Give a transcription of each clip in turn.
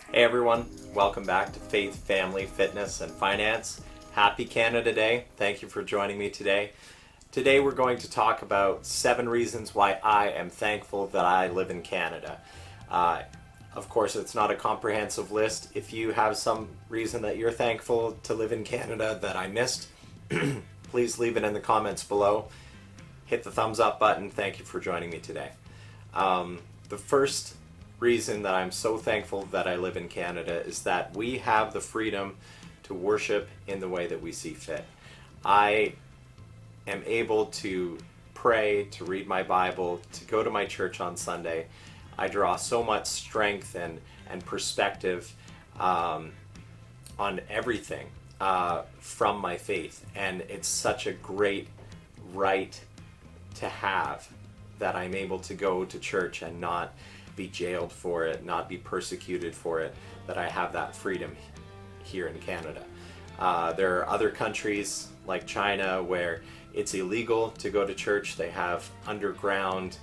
Hey everyone, welcome back to Faith, Family, Fitness, and Finance. Happy Canada Day. Thank you for joining me today. Today we're going to talk about 7 reasons why I am thankful that I live in Canada. Of course, it's not a comprehensive list. If you have some reason that you're thankful to live in Canada that I missed, please leave it in the comments below. Hit the thumbs up button. Thank you for joining me today. The first reason that I'm so thankful that I live in Canada is that we have the freedom to worship in the way that we see fit. I am able to pray, to read my Bible, to go to my church on Sunday. I draw so much strength and perspective on everything from my faith, and it's such a great right to have that I'm able to go to church and not be jailed for it, not be persecuted for it, that I have that freedom here in Canada. There are other countries like China where it's illegal to go to church. They have underground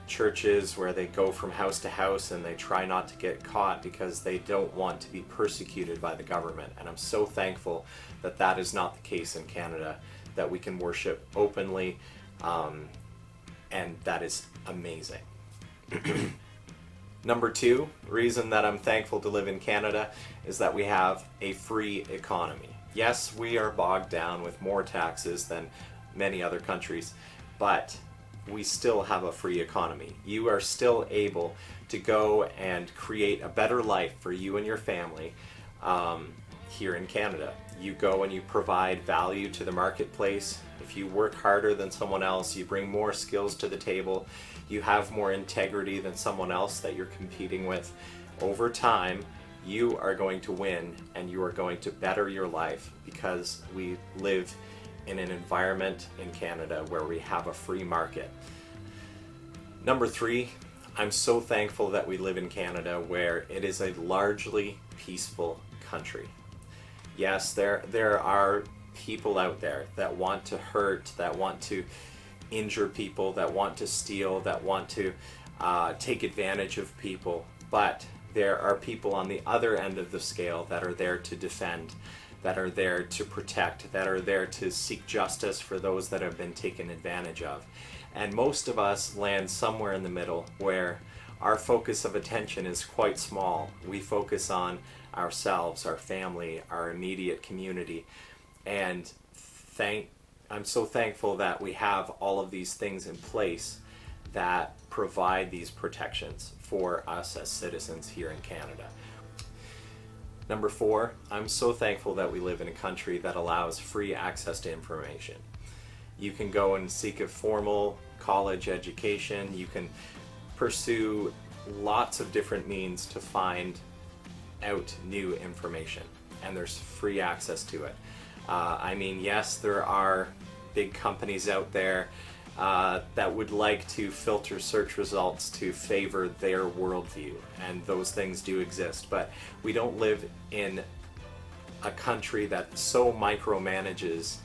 churches where they go from house to house and they try not to get caught because they don't want to be persecuted by the government. And I'm so thankful that that is not the case in Canada, that we can worship openly, and that is amazing. Number 2 reason that I'm thankful to live in Canada is that we have a free economy. Yes, we are bogged down with more taxes than many other countries, but we still have a free economy. You are still able to go and create a better life for you and your family here in Canada. You go and you provide value to the marketplace. If you work harder than someone else, you bring more skills to the table, you have more integrity than someone else that you're competing with, over time you are going to win and you are going to better your life because we live in an environment in Canada where we have a free market. Number 3, I'm so thankful that we live in Canada where it is a largely peaceful country. Yes, there are people out there that want to hurt, that want to injure people, that want to steal, that want to take advantage of people, but there are people on the other end of the scale that are there to defend, that are there to protect, that are there to seek justice for those that have been taken advantage of. And most of us land somewhere in the middle where our focus of attention is quite small. We focus on ourselves, our family, our immediate community, and I'm so thankful that we have all of these things in place that provide these protections for us as citizens here in Canada. Number 4, I'm so thankful that we live in a country that allows free access to information. You can go and seek a formal college education. You can pursue lots of different means to find out new information, and there's free access to it. Yes, there are big companies out there that would like to filter search results to favor their worldview, and those things do exist, but we don't live in a country that so micromanages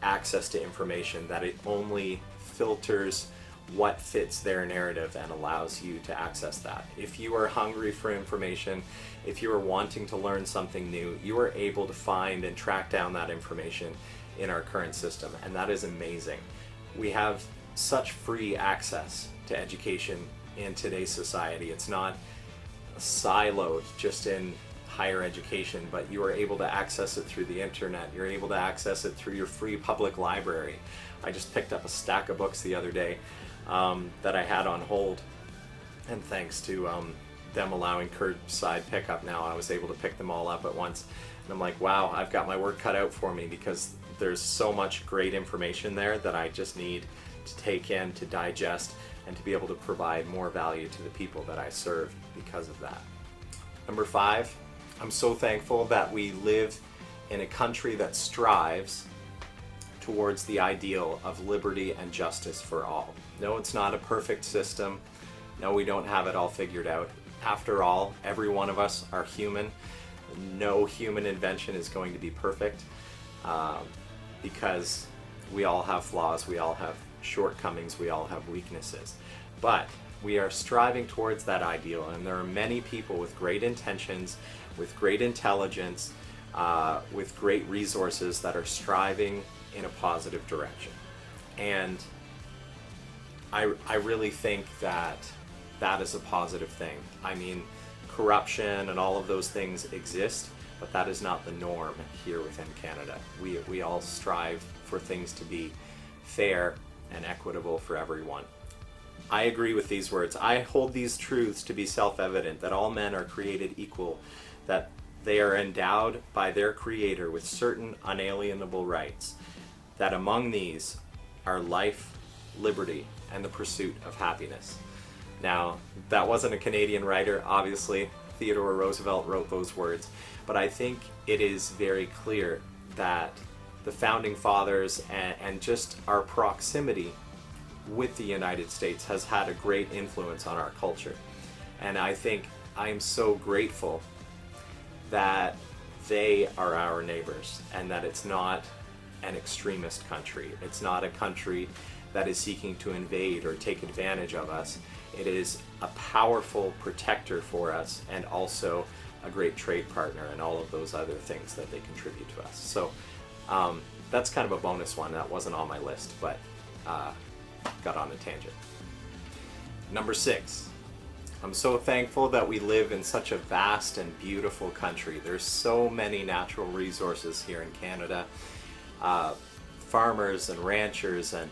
access to information that it only filters what fits their narrative and allows you to access that. If you are hungry for information, if you are wanting to learn something new, you are able to find and track down that information in our current system, and that is amazing. We have such free access to education in today's society. It's not siloed just in higher education, but you are able to access it through the internet. You're able to access it through your free public library. I just picked up a stack of books the other day that I had on hold, and thanks to them allowing curbside pickup now, I was able to pick them all up at once. And I'm like, wow, I've got my work cut out for me because there's so much great information there that I just need to take in, to digest, and to be able to provide more value to the people that I serve because of that. Number 5, I'm so thankful that we live in a country that strives towards the ideal of liberty and justice for all. No, it's not a perfect system. No, we don't have it all figured out. After all, every one of us are human. No human invention is going to be perfect because we all have flaws, we all have shortcomings, we all have weaknesses. But We are striving towards that ideal, and there are many people with great intentions, with great intelligence, with great resources that are striving in a positive direction. And I really think that that is a positive thing. I mean, corruption and all of those things exist, but that is not the norm here within Canada. We all strive for things to be fair and equitable for everyone. I agree with these words. I hold these truths to be self-evident, that all men are created equal, that they are endowed by their Creator with certain unalienable rights, that among these are life, liberty, and the pursuit of happiness. Now, that wasn't a Canadian writer, obviously. Theodore Roosevelt wrote those words, but I think it is very clear that the Founding Fathers and just our proximity with the United States has had a great influence on our culture. And I think I am so grateful that they are our neighbors and that it's not an extremist country. It's not a country that is seeking to invade or take advantage of us. It is a powerful protector for us and also a great trade partner and all of those other things that they contribute to us. So that's kind of a bonus one. That wasn't on my list, but got on a tangent. Number 6. I'm so thankful that we live in such a vast and beautiful country. There's so many natural resources here in Canada. Farmers and ranchers and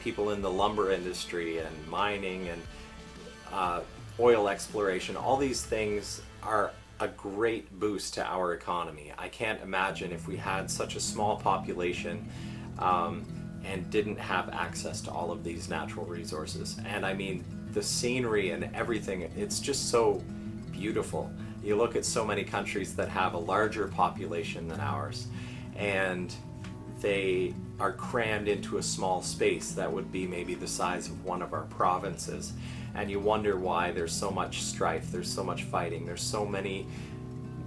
people in the lumber industry and mining and oil exploration. All these things are a great boost to our economy. I can't imagine if we had such a small population and didn't have access to all of these natural resources. And I mean, the scenery and everything, it's just so beautiful. You look at so many countries that have a larger population than ours, and they are crammed into a small space that would be maybe the size of one of our provinces. And you wonder why there's so much strife, there's so much fighting, there's so many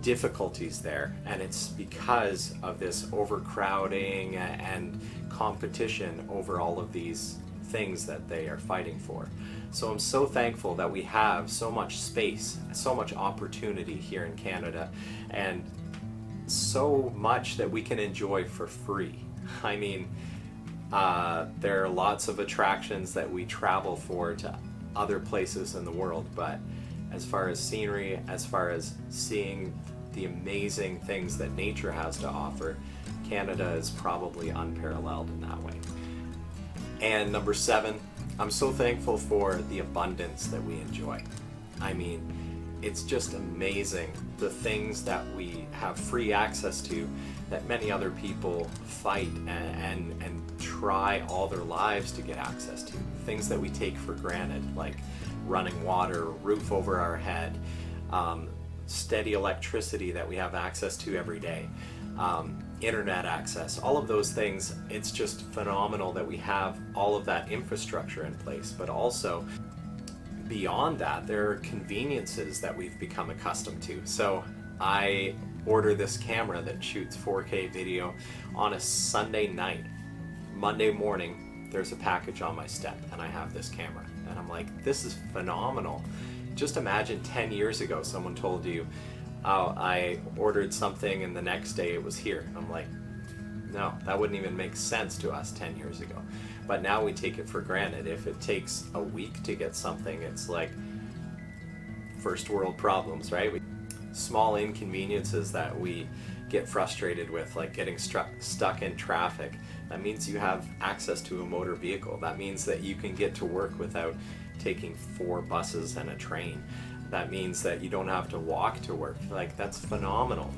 difficulties there. And it's because of this overcrowding and competition over all of these things that they are fighting for. So I'm so thankful that we have so much space, so much opportunity here in Canada, and so much that we can enjoy for free. I mean, there are lots of attractions that we travel for to other places in the world, but as far as scenery, as far as seeing the amazing things that nature has to offer, Canada is probably unparalleled in that way. And number 7, I'm so thankful for the abundance that we enjoy. I mean, it's just amazing the things that we have free access to that many other people fight and try all their lives to get access to. Things that we take for granted, like running water, roof over our head, steady electricity that we have access to every day, internet access, all of those things. It's just phenomenal that we have all of that infrastructure in place, but also beyond that, there are conveniences that we've become accustomed to. So I order this camera that shoots 4K video on a Sunday night. Monday morning, there's a package on my step and I have this camera. And I'm like, this is phenomenal. Just imagine 10 years ago, someone told you, oh, I ordered something and the next day it was here. I'm like, no, that wouldn't even make sense to us 10 years ago. But now we take it for granted. If it takes a week to get something, it's like first world problems, right? Small inconveniences that we get frustrated with, like getting stuck in traffic. That means you have access to a motor vehicle. That means that you can get to work without taking 4 buses and a train. That means that you don't have to walk to work. Like, that's phenomenal.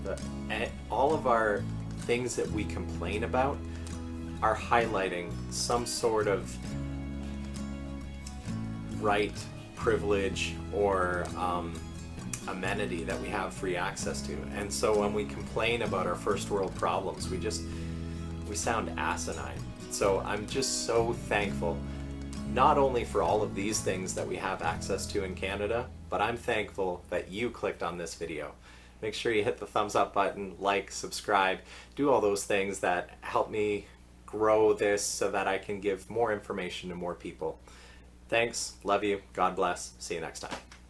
All of our things that we complain about are highlighting some sort of right, privilege, or amenity that we have free access to. And so when we complain about our first world problems, we sound asinine. So I'm just so thankful, not only for all of these things that we have access to in Canada, but I'm thankful that you clicked on this video. Make sure you hit the thumbs up button, like, subscribe, do all those things that help me grow this so that I can give more information to more people. Thanks. Love you. God bless. See you next time.